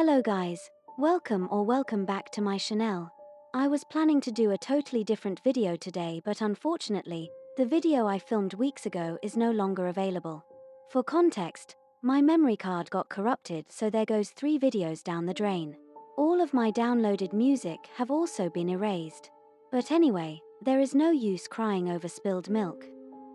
Hello guys, welcome back to my channel. I was planning to do a totally different video today, but unfortunately, the video I filmed weeks ago is no longer available. For context, my memory card got corrupted, so there goes 3 videos down the drain. All of my downloaded music have also been erased. But anyway, there is no use crying over spilled milk.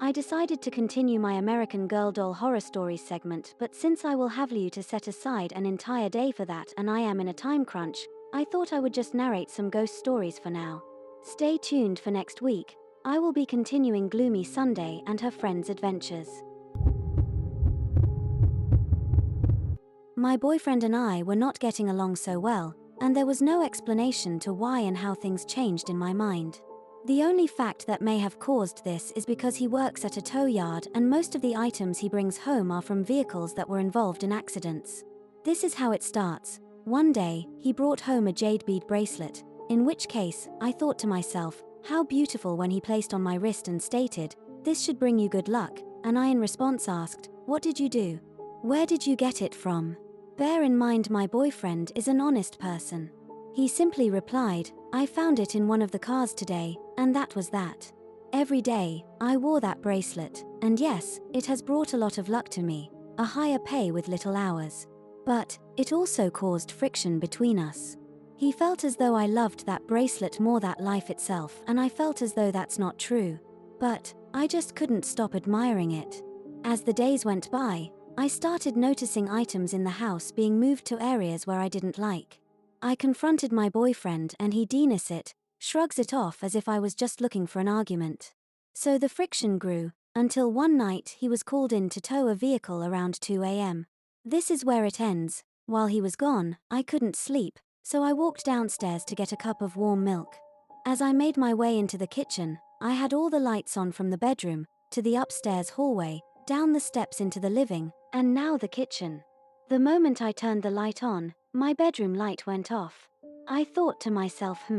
I decided to continue my American Girl doll horror stories segment, but since I will have you to set aside an entire day for that and I am in a time crunch, I thought I would just narrate some ghost stories for now. Stay tuned for next week. I will be continuing Gloomy Sunday and her friends' adventures. My boyfriend and I were not getting along so well, and there was no explanation to why and how things changed in my mind. The only fact that may have caused this is because he works at a tow yard and most of the items he brings home are from vehicles that were involved in accidents. This is how it starts. One day, he brought home a jade bead bracelet, in which case, I thought to myself, how beautiful, when he placed on my wrist and stated, "This should bring you good luck," and I in response asked, "What did you do? Where did you get it from?" Bear in mind my boyfriend is an honest person. He simply replied, "I found it in one of the cars today, and that was that." Every day, I wore that bracelet, and yes, it has brought a lot of luck to me, a higher pay with little hours. But it also caused friction between us. He felt as though I loved that bracelet more than life itself, and I felt as though that's not true. But I just couldn't stop admiring it. As the days went by, I started noticing items in the house being moved to areas where I didn't like. I confronted my boyfriend and he denies it, shrugs it off as if I was just looking for an argument. So the friction grew, until one night he was called in to tow a vehicle around 2 a.m. This is where it ends. While he was gone, I couldn't sleep, so I walked downstairs to get a cup of warm milk. As I made my way into the kitchen, I had all the lights on from the bedroom, to the upstairs hallway, down the steps into the living, and now the kitchen. The moment I turned the light on, my bedroom light went off. I thought to myself,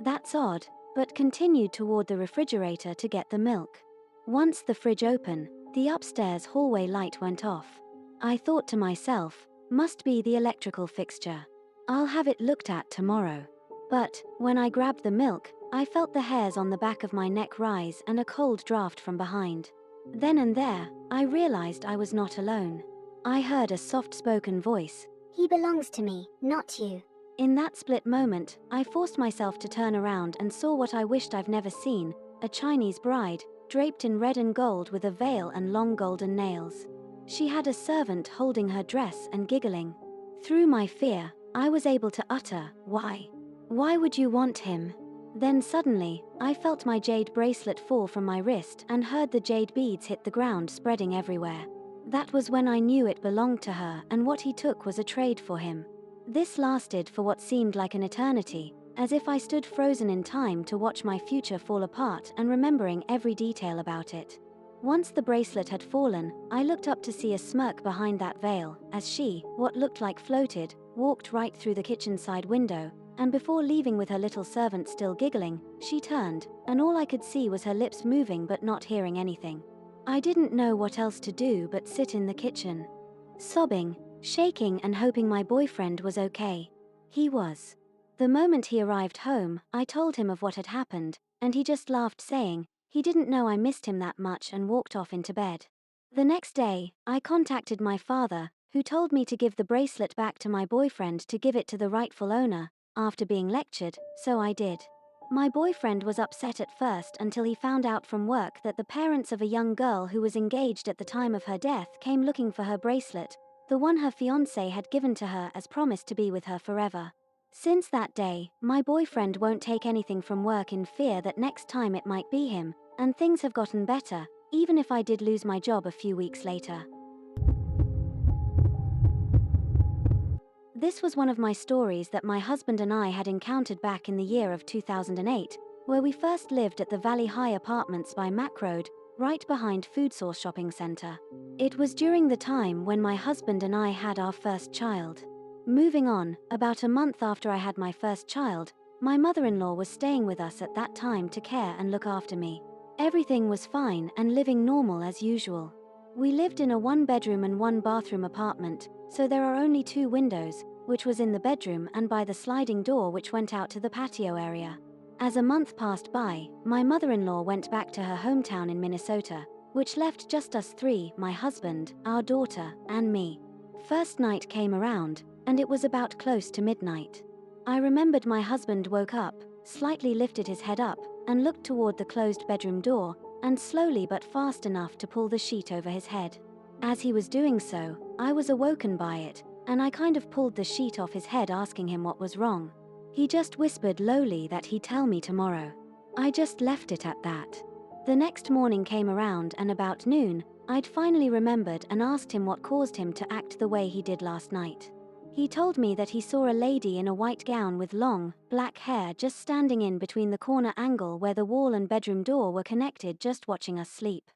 that's odd, but continued toward the refrigerator to get the milk. Once the fridge open, the upstairs hallway light went off. I thought to myself, must be the electrical fixture. I'll have it looked at tomorrow. But when I grabbed the milk, I felt the hairs on the back of my neck rise and a cold draft from behind. Then and there, I realized I was not alone. I heard a soft-spoken voice. "He belongs to me, not you." In that split moment, I forced myself to turn around and saw what I wished I've never seen, a Chinese bride, draped in red and gold with a veil and long golden nails. She had a servant holding her dress and giggling. Through my fear, I was able to utter, "Why? Why would you want him?" Then suddenly, I felt my jade bracelet fall from my wrist and heard the jade beads hit the ground, spreading everywhere. That was when I knew it belonged to her, and what he took was a trade for him. This lasted for what seemed like an eternity, as if I stood frozen in time to watch my future fall apart and remembering every detail about it. Once the bracelet had fallen, I looked up to see a smirk behind that veil, as she, what looked like floated, walked right through the kitchen side window, and before leaving with her little servant still giggling, she turned, and all I could see was her lips moving but not hearing anything. I didn't know what else to do but sit in the kitchen, sobbing, shaking and hoping my boyfriend was okay. He was. The moment he arrived home, I told him of what had happened, and he just laughed, saying he didn't know I missed him that much, and walked off into bed. The next day, I contacted my father, who told me to give the bracelet back to my boyfriend to give it to the rightful owner, after being lectured, so I did. My boyfriend was upset at first until he found out from work that the parents of a young girl who was engaged at the time of her death came looking for her bracelet, the one her fiancé had given to her as promise to be with her forever. Since that day, my boyfriend won't take anything from work in fear that next time it might be him, and things have gotten better, even if I did lose my job a few weeks later. This was one of my stories that my husband and I had encountered back in the year of 2008, where we first lived at the Valley High Apartments by Mac Road, right behind Food Source Shopping Center. It was during the time when my husband and I had our first child. Moving on, about a month after I had my first child, my mother-in-law was staying with us at that time to care and look after me. Everything was fine and living normal as usual. We lived in a 1-bedroom and 1-bathroom apartment, so there are only 2 windows, which was in the bedroom, and by the sliding door which went out to the patio area. As a month passed by, my mother-in-law went back to her hometown in Minnesota, which left just us three, my husband, our daughter, and me. First night came around, and it was about close to midnight. I remembered my husband woke up, slightly lifted his head up, and looked toward the closed bedroom door, and slowly but fast enough to pull the sheet over his head. As he was doing so, I was awoken by it, and I kind of pulled the sheet off his head asking him what was wrong. He just whispered lowly that he'd tell me tomorrow. I just left it at that. The next morning came around, and about noon, I'd finally remembered and asked him what caused him to act the way he did last night. He told me that he saw a lady in a white gown with long, black hair just standing in between the corner angle where the wall and bedroom door were connected, just watching us sleep.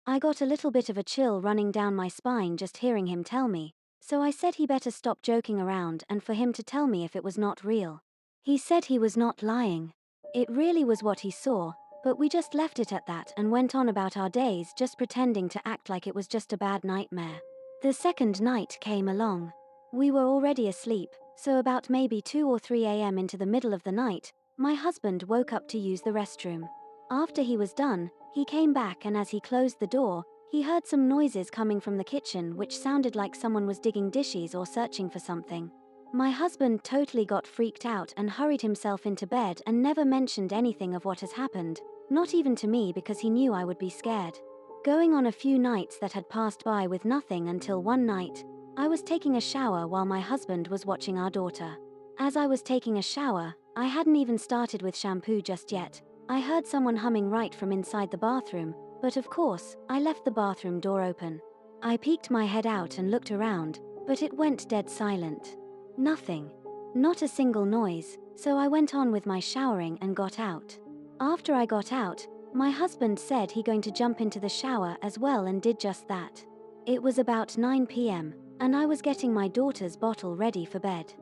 I got a little bit of a chill running down my spine just hearing him tell me, so I said he better stop joking around and for him to tell me if it was not real. He said he was not lying. It really was what he saw, but we just left it at that and went on about our days, just pretending to act like it was just a bad nightmare. The second night came along. We were already asleep, so about maybe 2 or 3 a.m. into the middle of the night, my husband woke up to use the restroom. After he was done, he came back, and as he closed the door, he heard some noises coming from the kitchen which sounded like someone was digging dishes or searching for something. My husband totally got freaked out and hurried himself into bed and never mentioned anything of what has happened, not even to me, because he knew I would be scared. Going on a few nights that had passed by with nothing until one night, I was taking a shower while my husband was watching our daughter. As I was taking a shower, I hadn't even started with shampoo just yet. I heard someone humming right from inside the bathroom, but of course, I left the bathroom door open. I peeked my head out and looked around, but it went dead silent. Nothing. Not a single noise, so I went on with my showering and got out. After I got out, my husband said he going to jump into the shower as well, and did just that. It was about 9 p.m, and I was getting my daughter's bottle ready for bed.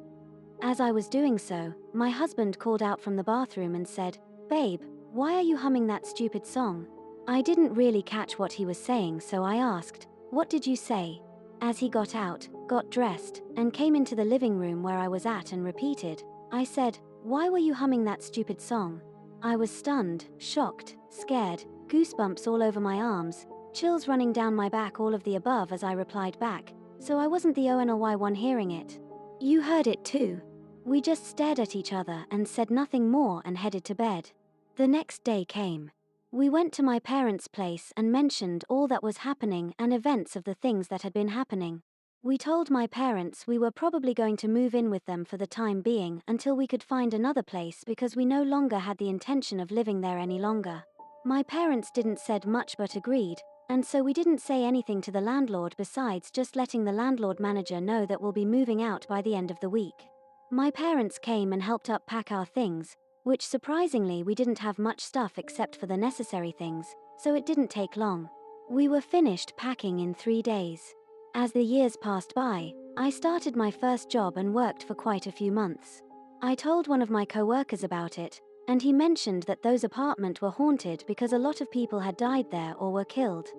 As I was doing so, my husband called out from the bathroom and said, "Babe, why are you humming that stupid song?" I didn't really catch what he was saying, so I asked, "What did you say?" As he got out, got dressed, and came into the living room where I was at and repeated, I said, "Why were you humming that stupid song?" I was stunned, shocked, scared, goosebumps all over my arms, chills running down my back, all of the above as I replied back, so I wasn't the only one hearing it. "You heard it too." We just stared at each other and said nothing more and headed to bed. The next day came. We went to my parents' place and mentioned all that was happening and events of the things that had been happening. We told my parents we were probably going to move in with them for the time being until we could find another place, because we no longer had the intention of living there any longer. My parents didn't said much but agreed, and so we didn't say anything to the landlord besides just letting the landlord manager know that we'll be moving out by the end of the week. My parents came and helped up pack our things, which surprisingly we didn't have much stuff except for the necessary things, so it didn't take long. We were finished packing in 3 days. As the years passed by, I started my first job and worked for quite a few months. I told one of my co-workers about it, and he mentioned that those apartments were haunted because a lot of people had died there or were killed.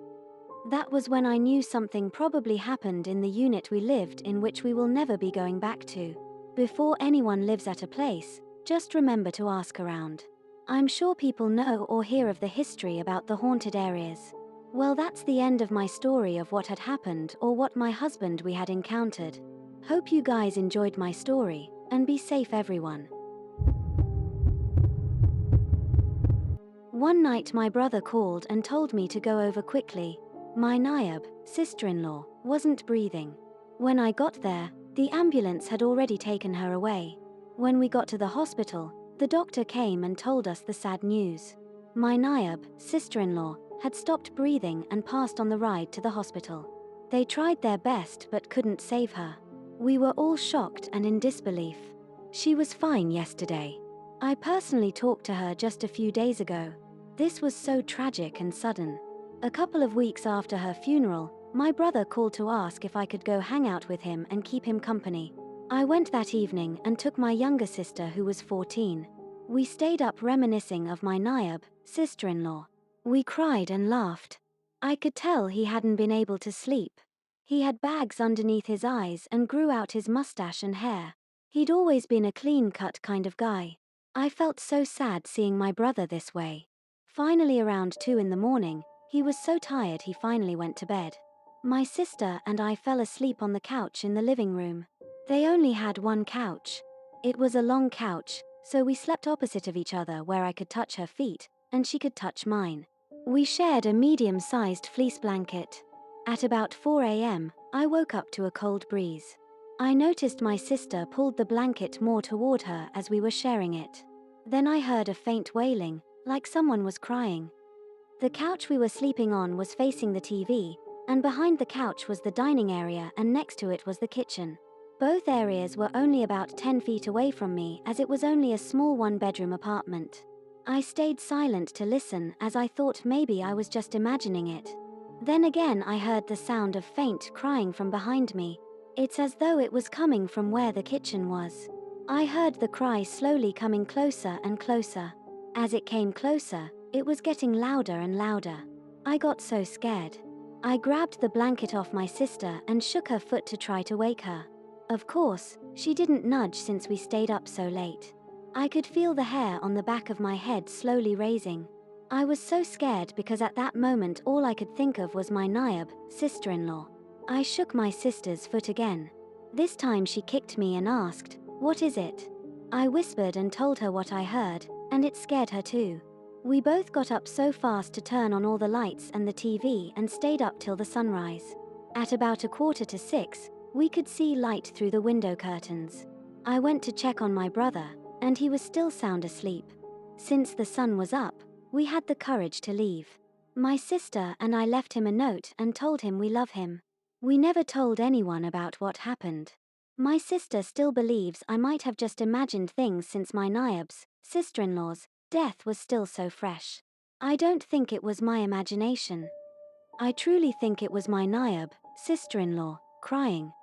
That was when I knew something probably happened in the unit we lived in, which we will never be going back to. Before anyone lives at a place, just remember to ask around. I'm sure people know or hear of the history about the haunted areas. Well, that's the end of my story of what had happened or what my husband we had encountered. Hope you guys enjoyed my story, and be safe everyone. One night my brother called and told me to go over quickly. My Nayab, sister-in-law, wasn't breathing. When I got there, the ambulance had already taken her away. When we got to the hospital, the doctor came and told us the sad news. My Nayab, sister-in-law, had stopped breathing and passed on the ride to the hospital. They tried their best but couldn't save her. We were all shocked and in disbelief. She was fine yesterday. I personally talked to her just a few days ago. This was so tragic and sudden. A couple of weeks after her funeral, my brother called to ask if I could go hang out with him and keep him company. I went that evening and took my younger sister, who was 14. We stayed up reminiscing of my Nayab, sister-in-law. We cried and laughed. I could tell he hadn't been able to sleep. He had bags underneath his eyes and grew out his mustache and hair. He'd always been a clean-cut kind of guy. I felt so sad seeing my brother this way. Finally, around 2 in the morning, he was so tired he finally went to bed. My sister and I fell asleep on the couch in the living room. They only had one couch. It was a long couch, so we slept opposite of each other where I could touch her feet, and she could touch mine. We shared a medium-sized fleece blanket. At about 4 a.m., I woke up to a cold breeze. I noticed my sister pulled the blanket more toward her as we were sharing it. Then I heard a faint wailing, like someone was crying. The couch we were sleeping on was facing the TV, and behind the couch was the dining area and next to it was the kitchen. Both areas were only about 10 feet away from me as it was only a small one-bedroom apartment. I stayed silent to listen as I thought maybe I was just imagining it. Then again I heard the sound of faint crying from behind me. It's as though it was coming from where the kitchen was. I heard the cry slowly coming closer and closer. As it came closer, it was getting louder and louder. I got so scared. I grabbed the blanket off my sister and shook her foot to try to wake her. Of course, she didn't nudge since we stayed up so late. I could feel the hair on the back of my head slowly raising. I was so scared because at that moment all I could think of was my Nayab, sister-in-law. I shook my sister's foot again. This time she kicked me and asked, "What is it?" I whispered and told her what I heard, and it scared her too. We both got up so fast to turn on all the lights and the TV and stayed up till the sunrise. At about 5:45, we could see light through the window curtains. I went to check on my brother, and he was still sound asleep. Since the sun was up, we had the courage to leave. My sister and I left him a note and told him we love him. We never told anyone about what happened. My sister still believes I might have just imagined things since my Nayab's, sister-in-law's, death was still so fresh. I don't think it was my imagination. I truly think it was my Nayab, sister-in-law, crying.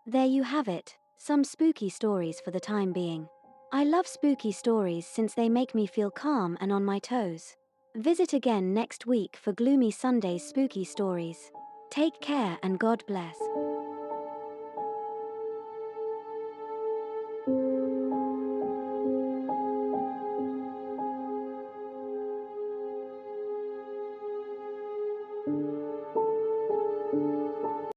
There you have it, some spooky stories for the time being. I love spooky stories since they make me feel calm and on my toes. Visit again next week for Gloomy Sunday's spooky stories. Take care and God bless.